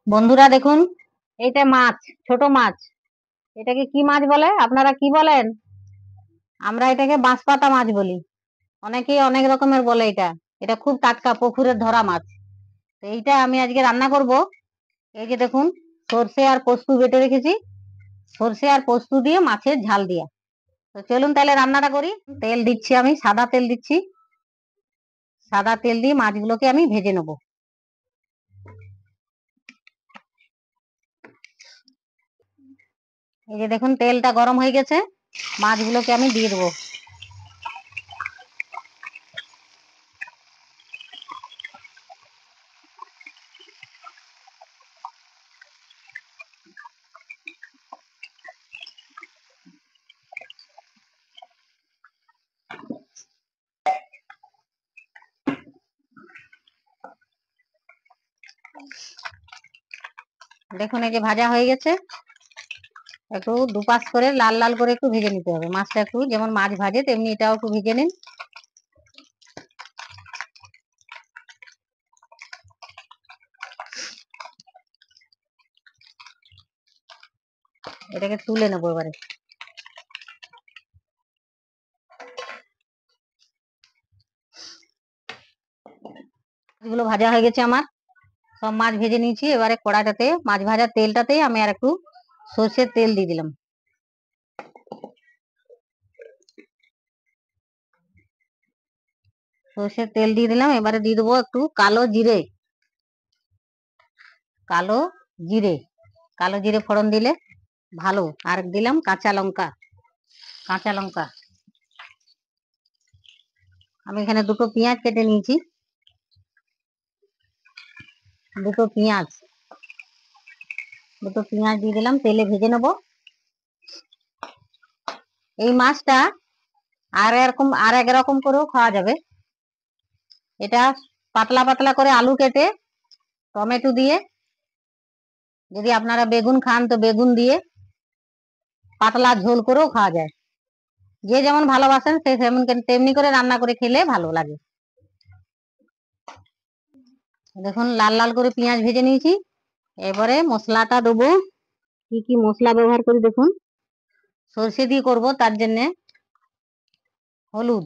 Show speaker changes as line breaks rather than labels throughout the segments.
বন্ধুরা দেখুন, এইটা মাছ, ছোট মাছ। এটাকে কি মাছ বলে, আপনারা কি বলেন? আমরা এটাকে বাঁশপাতা মাছ বলি। অনেকেই অনেক রকমের বলে। এটা এটা খুব টাটকা পুকুরের ধরা মাছ। তো এইটা আমি আজকে রান্না করব। এই যে দেখুন, সর্ষে আর পোস্ত বেটে রেখেছি। সর্ষে আর পোস্ত দিয়ে মাছের ঝাল দিয়া। তো চলুন তাহলে রান্নাটা করি। তেল দিচ্ছি, আমি সাদা তেল দিচ্ছি। সাদা তেল দিয়ে মাছগুলোকে আমি ভেজে নেব। এই যে দেখুন, তেলটা গরম হয়ে গেছে, মাছগুলোকে আমি দিয়ে দেবো। দেখুন, এই যে ভাজা হয়ে গেছে। একটু দুপাশ করে লাল লাল করে একটু ভেজে নিতে হবে মাছটা। একটু যেমন মাছ ভাজে তেমনি এটাও একটু ভেজে নিন। এটাকে তুলে নেবো এবারে। মাছগুলো ভাজা হয়ে গেছে আমার। সব মাছ ভেজে নিয়েছি। এবারে কড়াইটাতে মাছ ভাজার তেলটাতে আমি আর একটু সর্ষের তেল দিয়ে দিলাম। সর্ষের তেল দিয়ে দিলাম। এবারে দিয়ে দেবো একটু কালো জিরে। কালো জিরে কালো জিরে ফোড়ন দিলে ভালো। আর দিলাম কাঁচা লঙ্কা। কাঁচা লঙ্কা আমি এখানে দুটো পেঁয়াজ কেটে নিয়েছি। দুটো পেঁয়াজ দিয়ে দিলাম, তেলে ভেজে নেব। এই মাছটা আর এক রকম করেও খাওয়া যাবে। এটা পাতলা পাতলা করে আলু কেটে টমেটো দিয়ে, যদি আপনারা বেগুন খান তো বেগুন দিয়ে পাতলা ঝোল করেও খাওয়া যায়। যে যেমন ভালোবাসেন সে তেমনি করে রান্না করে খেলে ভালো লাগে। দেখুন, লাল লাল করে পেঁয়াজ ভেজে নিয়েছি। এবারে মশলাটা দেবো। কি কি মশলা ব্যবহার করি দেখুন। সর্ষে দিয়ে করব, তার জন্য হলুদ,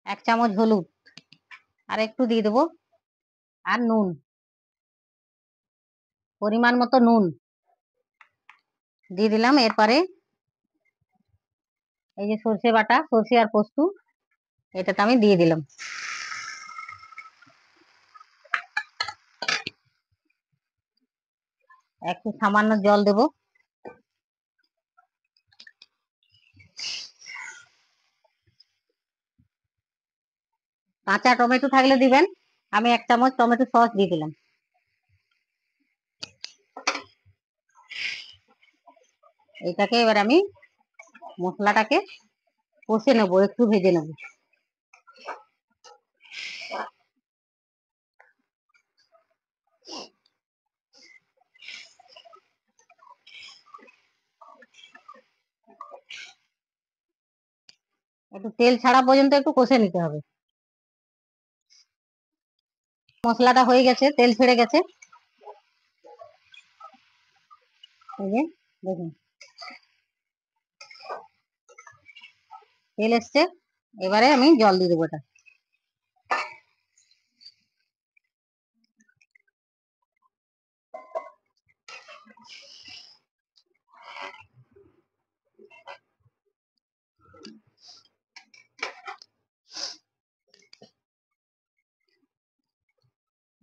1 চামচ হলুদ আর একটু দিয়ে দেবো। আর নুন, পরিমাণ মতো নুন দিয়ে দিলাম। এরপরে এই যে সর্ষে বাটা, সর্ষে আর পোস্ত, এটাতে আমি দিয়ে দিলাম। একটু সামান্য জল দেব। কাঁচা টমেটো থাকলে দিবেন। আমি 1 চামচ টমেটো সস দিয়ে দিলাম। এটাকে এবার আমি মশলাটাকে কষে নেবো, একটু ভেজে নেব। একটু তেল ছাড়া পর্যন্ত একটু কষে নিতে হবে। মশলাটা হয়ে গেছে, তেল ছেড়ে গেছে। এই যে দেখুন, তেল এসছে। এবারে আমি জল দিয়ে দেবো। এটা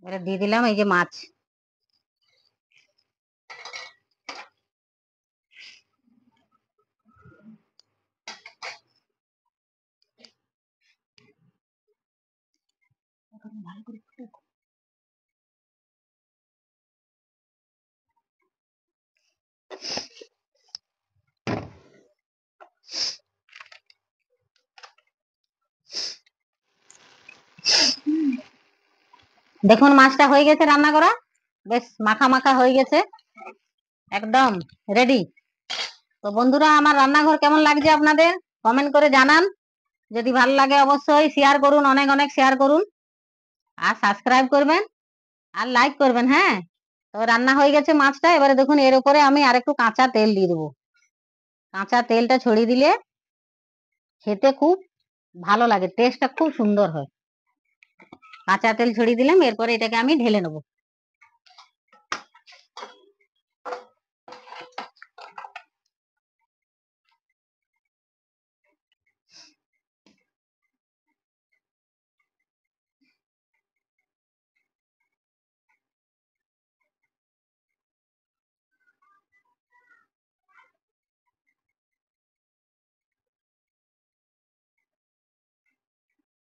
এবারে দিয়ে দিলাম এই যে মাছ। দেখুন, মাছটা হয়ে গেছে রান্না করা। বেশ মাখা মাখা হয়ে গেছে, একদম রেডি। তো বন্ধুরা, আমার রান্নাঘর কেমন লাগছে আপনাদের কমেন্ট করে জানান। যদি ভালো লাগে অবশ্যই শেয়ার করুন, অনেক অনেক শেয়ার করুন। আর সাবস্ক্রাইব করবেন আর লাইক করবেন। হ্যাঁ। তো রান্না হয়ে গেছে মাছটা। এবারে দেখুন এর উপরে আমি আর একটু কাঁচা তেল দিয়ে দেবো। কাঁচা তেলটা ছড়িয়ে দিলে খেতে খুব ভালো লাগে, টেস্টটা খুব সুন্দর হয়। কাঁচা তেল ছড়িয়ে দিলাম, এরপরে এটাকে আমি ঢেলে নেবো।